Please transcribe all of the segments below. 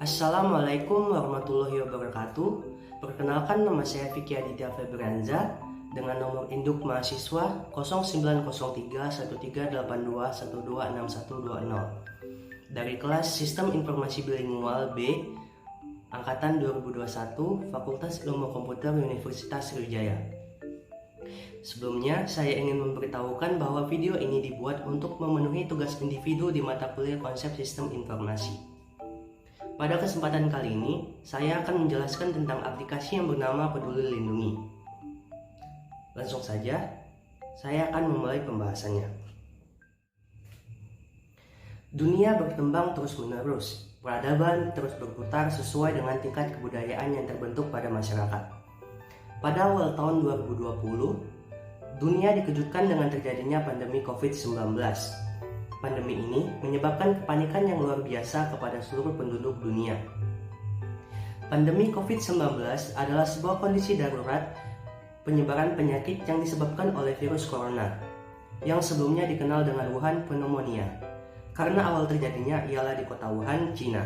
Assalamualaikum warahmatullahi wabarakatuh. Perkenalkan, nama saya Vicky Aditya Febrianza dengan nomor induk mahasiswa 09031382126120 dari kelas Sistem Informasi Bilingual B angkatan 2021 Fakultas Ilmu Komputer Universitas Sriwijaya. Sebelumnya, saya ingin memberitahukan bahwa video ini dibuat untuk memenuhi tugas individu di mata kuliah konsep sistem informasi. Pada kesempatan kali ini, saya akan menjelaskan tentang aplikasi yang bernama Peduli Lindungi. Langsung saja, saya akan memulai pembahasannya. Dunia berkembang terus-menerus, peradaban terus berputar sesuai dengan tingkat kebudayaan yang terbentuk pada masyarakat. Pada awal tahun 2020, dunia dikejutkan dengan terjadinya pandemi COVID-19. Pandemi ini menyebabkan kepanikan yang luar biasa kepada seluruh penduduk dunia. Pandemi COVID-19 adalah sebuah kondisi darurat penyebaran penyakit yang disebabkan oleh virus corona, yang sebelumnya dikenal dengan Wuhan pneumonia, karena awal terjadinya ialah di kota Wuhan, Cina.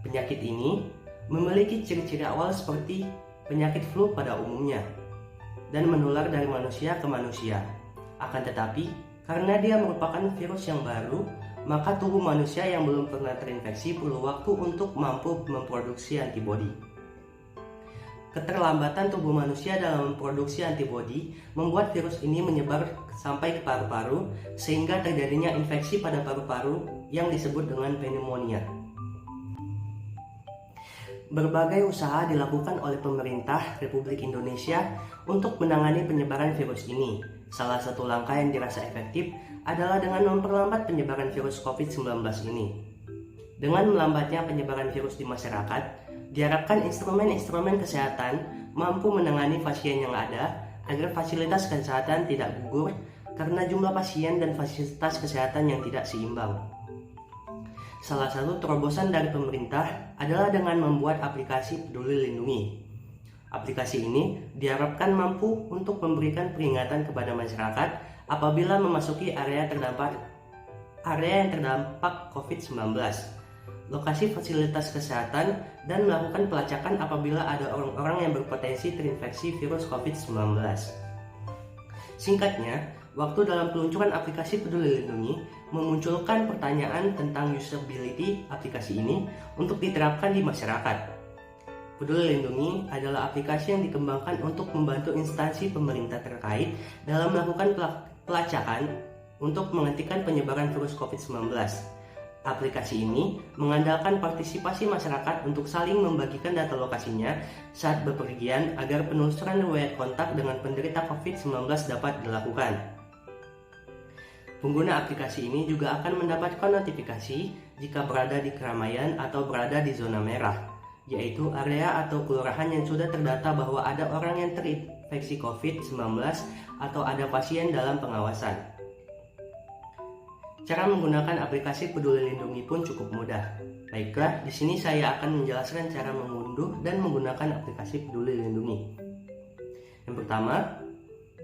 Penyakit ini memiliki ciri-ciri awal seperti penyakit flu pada umumnya, dan menular dari manusia ke manusia. Akan tetapi, karena dia merupakan virus yang baru, maka tubuh manusia yang belum pernah terinfeksi perlu waktu untuk mampu memproduksi antibodi. Keterlambatan tubuh manusia dalam memproduksi antibodi membuat virus ini menyebar sampai ke paru-paru, sehingga terjadinya infeksi pada paru-paru yang disebut dengan pneumonia. Berbagai usaha dilakukan oleh pemerintah Republik Indonesia untuk menangani penyebaran virus ini. Salah satu langkah yang dirasa efektif adalah dengan memperlambat penyebaran virus COVID-19 ini. Dengan melambatnya penyebaran virus di masyarakat, diharapkan instrumen-instrumen kesehatan mampu menangani pasien yang ada agar fasilitas kesehatan tidak gugur karena jumlah pasien dan fasilitas kesehatan yang tidak seimbang. Salah satu terobosan dari pemerintah adalah dengan membuat aplikasi Peduli Lindungi. Aplikasi ini diharapkan mampu untuk memberikan peringatan kepada masyarakat apabila memasuki area yang terdampak COVID-19, lokasi fasilitas kesehatan, dan melakukan pelacakan apabila ada orang-orang yang berpotensi terinfeksi virus COVID-19. Singkatnya, waktu dalam peluncuran aplikasi Peduli Lindungi memunculkan pertanyaan tentang usability aplikasi ini untuk diterapkan di masyarakat. Peduli Lindungi adalah aplikasi yang dikembangkan untuk membantu instansi pemerintah terkait dalam melakukan pelacakan untuk menghentikan penyebaran virus COVID-19. Aplikasi ini mengandalkan partisipasi masyarakat untuk saling membagikan data lokasinya saat bepergian agar penelusuran riwayat kontak dengan penderita COVID-19 dapat dilakukan. Pengguna aplikasi ini juga akan mendapatkan notifikasi jika berada di keramaian atau berada di zona merah, yaitu area atau kelurahan yang sudah terdata bahwa ada orang yang terinfeksi COVID-19 atau ada pasien dalam pengawasan. Cara menggunakan aplikasi Peduli Lindungi pun cukup mudah. Baiklah, di sini saya akan menjelaskan cara mengunduh dan menggunakan aplikasi Peduli Lindungi. Yang pertama,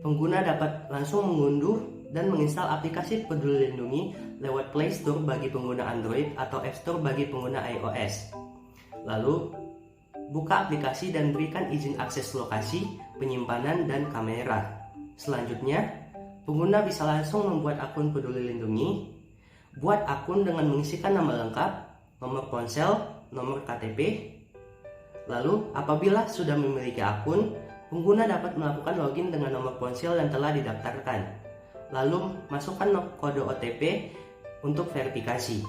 pengguna dapat langsung mengunduh dan menginstal aplikasi Peduli Lindungi lewat Play Store bagi pengguna Android atau App Store bagi pengguna iOS. Lalu, buka aplikasi dan berikan izin akses lokasi, penyimpanan, dan kamera. Selanjutnya, pengguna bisa langsung membuat akun Peduli Lindungi. Buat akun dengan mengisikan nama lengkap, nomor ponsel, nomor KTP. Lalu, apabila sudah memiliki akun, pengguna dapat melakukan login dengan nomor ponsel yang telah didaftarkan. Lalu, masukkan kode OTP untuk verifikasi.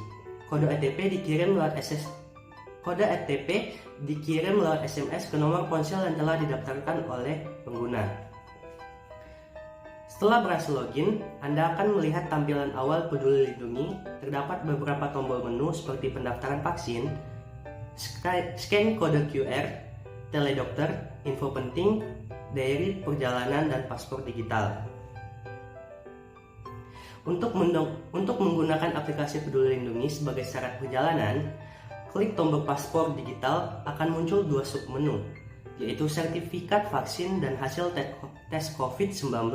Kode OTP dikirim lewat SMS ke nomor ponsel yang telah didaftarkan oleh pengguna. Setelah berhasil login, Anda akan melihat tampilan awal Peduli Lindungi. Terdapat beberapa tombol menu seperti pendaftaran vaksin, scan kode QR, teledokter, info penting, diary perjalanan, dan paspor digital. Untuk menggunakan aplikasi Peduli Lindungi sebagai syarat perjalanan, klik tombol paspor digital akan muncul dua submenu, yaitu sertifikat vaksin dan hasil tes COVID-19.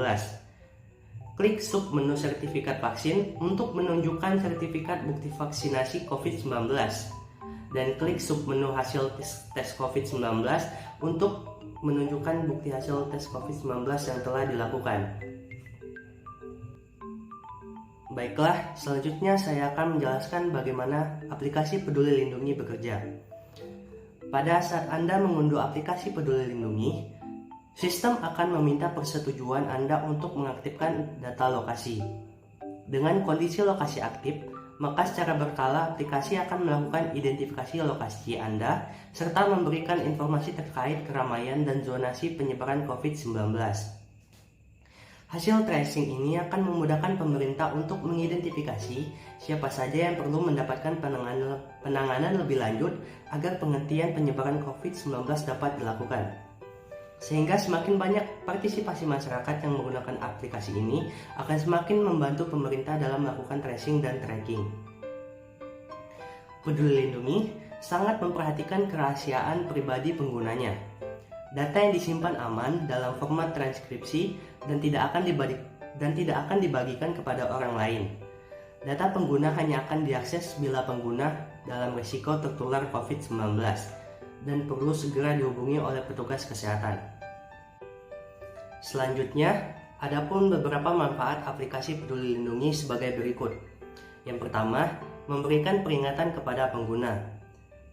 Klik submenu sertifikat vaksin untuk menunjukkan sertifikat bukti vaksinasi COVID-19. dan klik submenu hasil tes COVID-19 untuk menunjukkan bukti hasil tes COVID-19 yang telah dilakukan. Baiklah, selanjutnya saya akan menjelaskan bagaimana aplikasi Peduli Lindungi bekerja. Pada saat Anda mengunduh aplikasi Peduli Lindungi, sistem akan meminta persetujuan Anda untuk mengaktifkan data lokasi. Dengan kondisi lokasi aktif, maka secara berkala aplikasi akan melakukan identifikasi lokasi Anda serta memberikan informasi terkait keramaian dan zonasi penyebaran COVID-19. Hasil tracing ini akan memudahkan pemerintah untuk mengidentifikasi siapa saja yang perlu mendapatkan penanganan lebih lanjut agar penghentian penyebaran COVID-19 dapat dilakukan. Sehingga semakin banyak partisipasi masyarakat yang menggunakan aplikasi ini akan semakin membantu pemerintah dalam melakukan tracing dan tracking. Peduli Lindungi sangat memperhatikan kerahasiaan pribadi penggunanya. Data yang disimpan aman dalam format transkripsi dan tidak akan dibagikan kepada orang lain. Data pengguna hanya akan diakses bila pengguna dalam risiko tertular COVID-19 dan perlu segera dihubungi oleh petugas kesehatan. Selanjutnya, ada pun beberapa manfaat aplikasi Peduli Lindungi sebagai berikut. Yang pertama, memberikan peringatan kepada pengguna.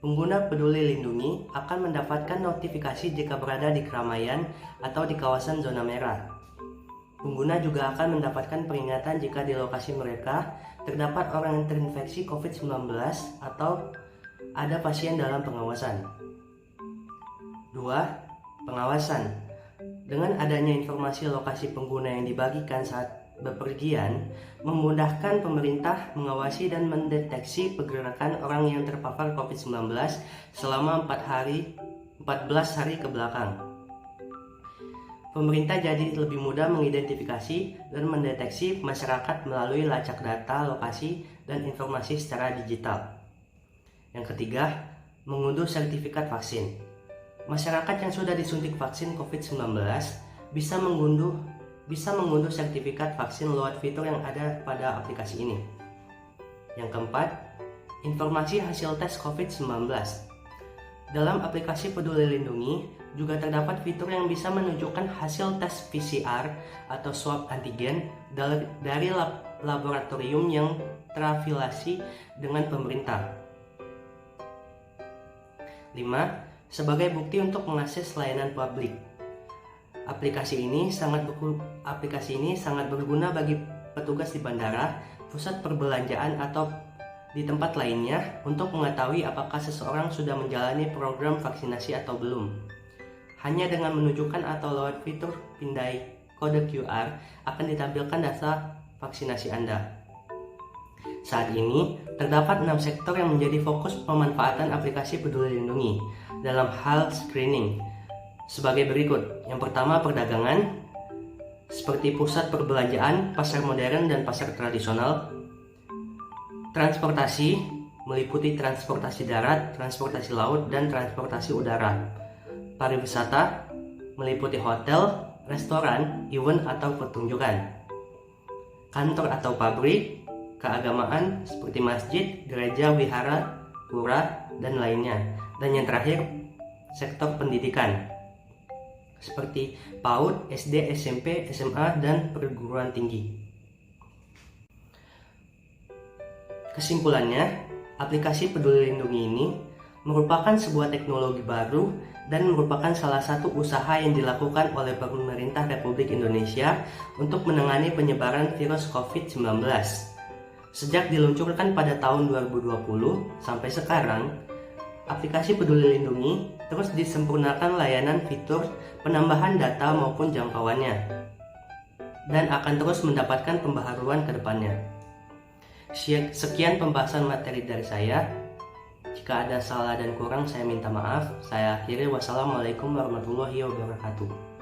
Pengguna Peduli Lindungi akan mendapatkan notifikasi jika berada di keramaian atau di kawasan zona merah. Pengguna juga akan mendapatkan peringatan jika di lokasi mereka terdapat orang yang terinfeksi COVID-19 atau ada pasien dalam pengawasan. 2. Pengawasan. Dengan adanya informasi lokasi pengguna yang dibagikan saat bepergian, memudahkan pemerintah mengawasi dan mendeteksi pergerakan orang yang terpapar COVID-19 selama 14 hari ke belakang. Pemerintah jadi lebih mudah mengidentifikasi dan mendeteksi masyarakat melalui lacak data, lokasi, dan informasi secara digital. Yang ketiga, mengunduh sertifikat vaksin. Masyarakat yang sudah disuntik vaksin COVID-19 bisa mengunduh sertifikat vaksin lewat fitur yang ada pada aplikasi ini. Yang keempat, informasi hasil tes COVID-19. Dalam aplikasi Peduli Lindungi juga terdapat fitur yang bisa menunjukkan hasil tes PCR atau swab antigen dari laboratorium yang terafiliasi dengan pemerintah. 5. Sebagai bukti untuk mengakses layanan publik. Aplikasi ini sangat berguna bagi petugas di bandara, pusat perbelanjaan atau di tempat lainnya untuk mengetahui apakah seseorang sudah menjalani program vaksinasi atau belum. Hanya dengan menunjukkan atau lewat fitur pindai kode QR akan ditampilkan data vaksinasi Anda. Saat ini, terdapat 6 sektor yang menjadi fokus pemanfaatan aplikasi Peduli Lindungi dalam hal screening. Sebagai berikut. Yang pertama, perdagangan, seperti pusat perbelanjaan, pasar modern, dan pasar tradisional. Transportasi, meliputi transportasi darat, transportasi laut, dan transportasi udara. Pariwisata, meliputi hotel, restoran, event atau pertunjukan. Kantor atau pabrik, keagamaan, seperti masjid, gereja, wihara, pura, dan lainnya. Dan yang terakhir, sektor pendidikan, seperti PAUD, SD, SMP, SMA, dan perguruan tinggi. Kesimpulannya, aplikasi Peduli Lindungi ini merupakan sebuah teknologi baru dan merupakan salah satu usaha yang dilakukan oleh pemerintah Republik Indonesia untuk menangani penyebaran virus COVID-19. Sejak diluncurkan pada tahun 2020 sampai sekarang, aplikasi Peduli Lindungi terus disempurnakan layanan fitur penambahan data maupun jangkauannya, dan akan terus mendapatkan pembaharuan ke depannya. Sekian pembahasan materi dari saya. Jika ada salah dan kurang, saya minta maaf. Saya akhiri. Wassalamualaikum warahmatullahi wabarakatuh.